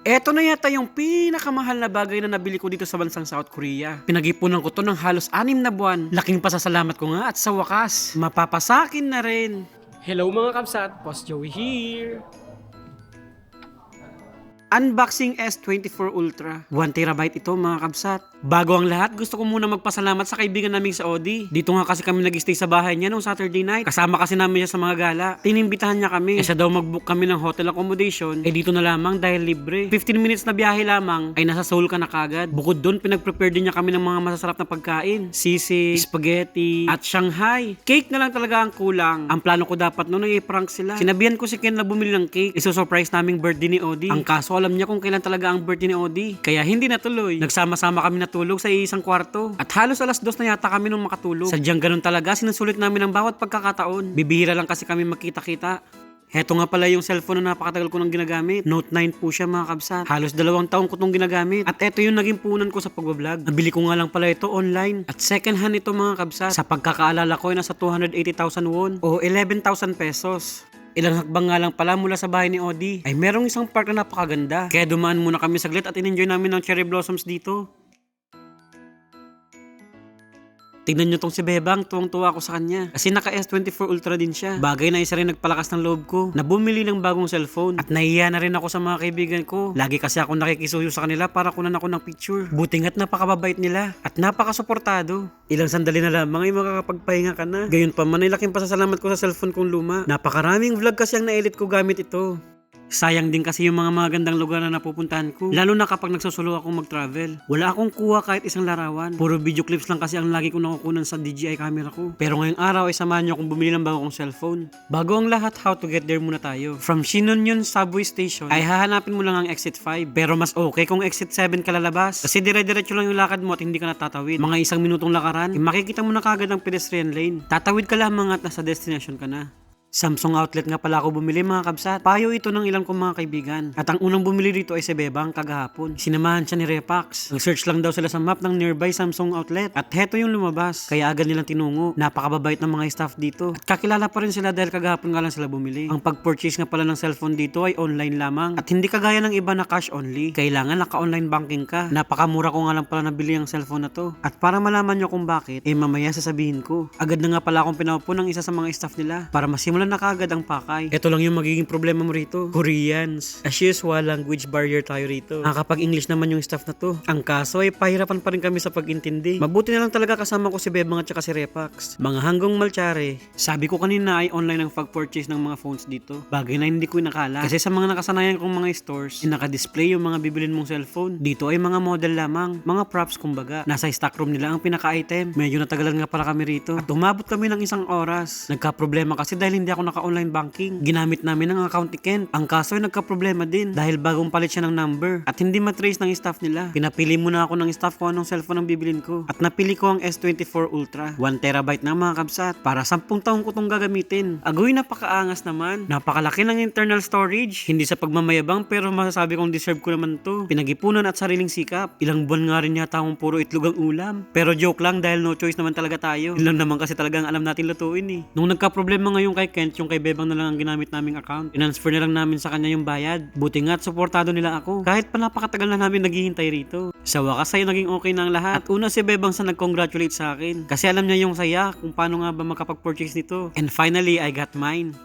Eto na yata yung pinakamahal na bagay na nabili ko dito sa bansang South Korea. Pinag-ipunan ko to ng halos 6 na buwan. Laking pasasalamat ko nga at sa wakas, mapapasakin na rin. Hello mga kabsat, Boss Joey here. Unboxing S24 Ultra. 1TB ito mga kabsat. Bago ang lahat, gusto ko muna magpasalamat sa kaibigan naming sa Audi. Dito nga kasi kami nag-stay sa bahay niya nung Saturday night. Kasama kasi namin siya sa mga gala. Tinimbitahan niya kami. Siya daw mag-book kami ng hotel accommodation. Dito na lamang dahil libre. 15 minutes na biyahe lamang ay nasa Seoul ka na kagad. Bukod doon, pinag-prepare din niya kami ng mga masasarap na pagkain. Sisig, spaghetti, at Shanghai. Cake na lang talaga ang kulang. Ang plano ko dapat noon ay i-prank sila. Sinabihan ko si Ken na bumili ng cake. Iso-surprise naming birthday ni Audi. Ang kaso alam niya kung kailan talaga ang birthday ni Audi. Kaya hindi natuloy. Nagsama-sama kami natulog sa isang kwarto. At halos alas 2 na yata kami nung makatulog. Sadyang ganun talaga, sinusulit namin ang bawat pagkakataon. Bibihira lang kasi kami magkita-kita. Heto nga pala yung cellphone na napakatagal ko nang ginagamit. Note 9 po siya mga kabsat. Halos 2 taon ko itong ginagamit. At eto yung naging punan ko sa pagbablog. Nabili ko nga lang pala ito online. At second hand ito mga kabsat. Sa pagkakaalala ko ay nasa 280,000 won o 11,000 pesos. Ilang hakbang nga lang pala mula sa bahay ni Audi ay merong isang park na napakaganda. Kaya dumaan muna kami saglit at in-enjoy namin ng cherry blossoms dito. Tignan nyo tong si Bebang, tuwang-tuwa ako sa kanya. Kasi naka S24 Ultra din siya. Bagay na isa rin nagpalakas ng loob ko na bumili ng bagong cellphone. At nahiya na rin ako sa mga kaibigan ko. Lagi kasi ako nakikisuyo sa kanila para kunan ako ng picture. Buti nga't napakababait nila at napakasuportado. Ilang sandali na lamang ay makakapagpahinga ka na. Gayon pa man ay laking pasasalamat ko sa cellphone kong luma. Napakaraming vlog kasi ang na-edit ko gamit ito. Sayang din kasi yung mga magandang lugar na napupuntahan ko. Lalo na kapag nagsusulo akong mag-travel. Wala akong kuha kahit isang larawan. Puro video clips lang kasi ang lagi ko nakukunan sa DJI camera ko. Pero ngayong araw ay samahan nyo akong bumili ng bago kong cellphone. Bago ang lahat, how to get there muna tayo. From Shinonyon Subway Station ay hahanapin mo lang ang exit 5. Pero mas okay kung exit 7 ka lalabas. Kasi dire-diretso lang yung lakad mo at hindi ka natatawid. Mga isang minutong lakaran, makikita mo na kagad ang pedestrian lane. Tatawid ka lamang at nasa destination ka na. Samsung outlet nga pala ako bumili mga kabsat. Payo ito ng ilang kong mga kaibigan. At ang unang bumili dito ay si Bebang kagahapon. Sinamahan siya ni Repax. Nag-search lang daw sila sa map ng nearby Samsung outlet. At heto yung lumabas. Kaya agad nilang tinungo. Napakababait ng mga staff dito. At kakilala pa rin sila dahil kagahapon nga lang sila bumili. Ang pag-purchase nga pala ng cellphone dito ay online lamang. At hindi kagaya ng iba na cash only. Kailangan naka-online banking ka. Napakamura ko nga lang pala nabili ang cellphone na to. At para malaman nyo kung bakit, mamaya sasabihin ko. Agad na nga pala akong pinaupo ng isa sa mga staff nila para masimulan na kagad ang pakay. Ito lang yung magiging problema mo rito. Koreans. As usual, language barrier tayo rito. Nakakapag-English naman yung staff na to. Ang kaso ay pahirapan pa rin kami sa pag-intindi. Mabuti na lang talaga kasama ko si Bebang at saka si Repax. Mga hanggang maltsare. Sabi ko kanina ay online ang pag-purchase ng mga phones dito. Bagay na hindi ko inakala. Kasi sa mga nakasanayan kong mga stores, naka-display yung mga bibilin mong cellphone. Dito ay mga model lamang. Mga props kumbaga. Nasa stock room nila ang pinaka-item. Medyo natagalan nga pala kami rito. At umabot kami ng isang oras. Nagka-problema kasi dahil hindi ako naka-online banking. Ginamit namin ang account ni Ken. Ang kaso ay nagka-problema din dahil bagong palit siya ng number at hindi matrace ng staff nila. Pinapili muna ako ng staff ko anong cellphone ang bibilin ko. At napili ko ang S24 Ultra. 1TB na mga kabsat. Para 10 taon ko itong gagamitin. Agoy, napakaangas naman. Napakalaki ng internal storage. Hindi sa pagmamayabang pero masasabi kong deserve ko naman to. Pinag-ipunan at sariling sikap. Ilang buwan nga rin yata akong puro itlog ang ulam. Pero joke lang dahil no choice naman talaga tayo. Yun lang naman kasi talagang alam natin lutuin eh. Nung nagka-problema ngayon kay Kent, yung kay Bebang na lang ang ginamit naming account. Transfer na lang namin sa kanya yung bayad. Buti nga at suportado nila ako. Kahit pa napakatagal na namin naghihintay rito. Sa wakas ay naging okay na ang lahat. At una si Bebang sa nag-congratulate sa akin. Kasi alam niya yung saya kung paano nga ba makapag-purchase nito. And finally, I got mine.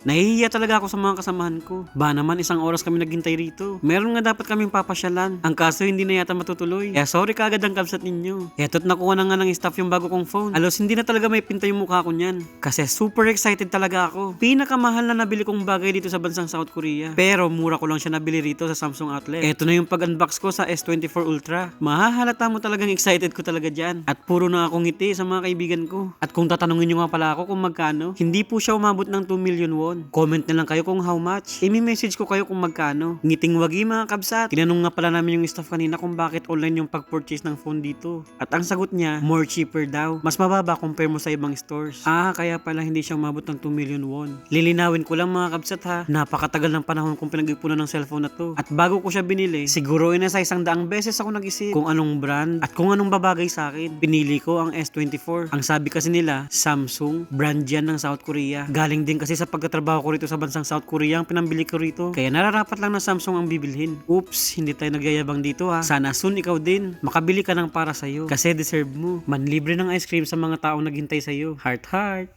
Nahihiya talaga ako sa mga kasamahan ko. Ba naman isang oras kami naghintay rito. Meron nga dapat kaming papasyalan. Ang kaso hindi na yata matutuloy. Kaya sorry kagad ang kabsat ninyo. Eto't nakuha na nga ng staff yung bago kong phone. Alos hindi na talaga may pinta yung mukha ko niyan. Kasi super excited talaga ako. Pinakamahal na nabili kong bagay dito sa bansang South Korea. Pero mura ko lang siya nabili rito sa Samsung outlet. Eto na yung pag-unbox ko sa S24 Ultra. Mahahalata mo talagang excited ko talaga dyan. At puro na akong ngiti sa mga kaibigan ko. At kung tatanungin nyo nga pala ako kung magkano, hindi po siya umabot ng 2 million won. Comment na lang kayo kung how much. I-message ko kayo kung magkano. Ngiting wagi mga kabsat. Tinanong nga pala namin yung staff kanina kung bakit online yung pag-purchase ng phone dito. At ang sagot niya, more cheaper daw. Mas mababa compare mo sa ibang stores. Kaya pala hindi siya umabot ng 2 million won. Lilinawin ko lang mga kabsat ha. Napakatagal ng panahon kong pinag-ipunan ng cellphone na to. At bago ko siya binili, siguro ay nasa 100 beses ako nag-isip kung anong brand at kung anong babagay sa akin. Pinili ko ang S24. Ang sabi kasi nila, Samsung, brand yan ng South Korea. Galing din kasi sa pagka trabaho ko rito sa bansang South Korea ang pinambili ko rito. Kaya nararapat lang na Samsung ang bibilhin. Oops, hindi tayo nagyayabang dito ha. Sana soon ikaw din, makabili ka ng para sa'yo. Kasi deserve mo. Manlibre ng ice cream sa mga taong naghintay sa'yo. Heart heart.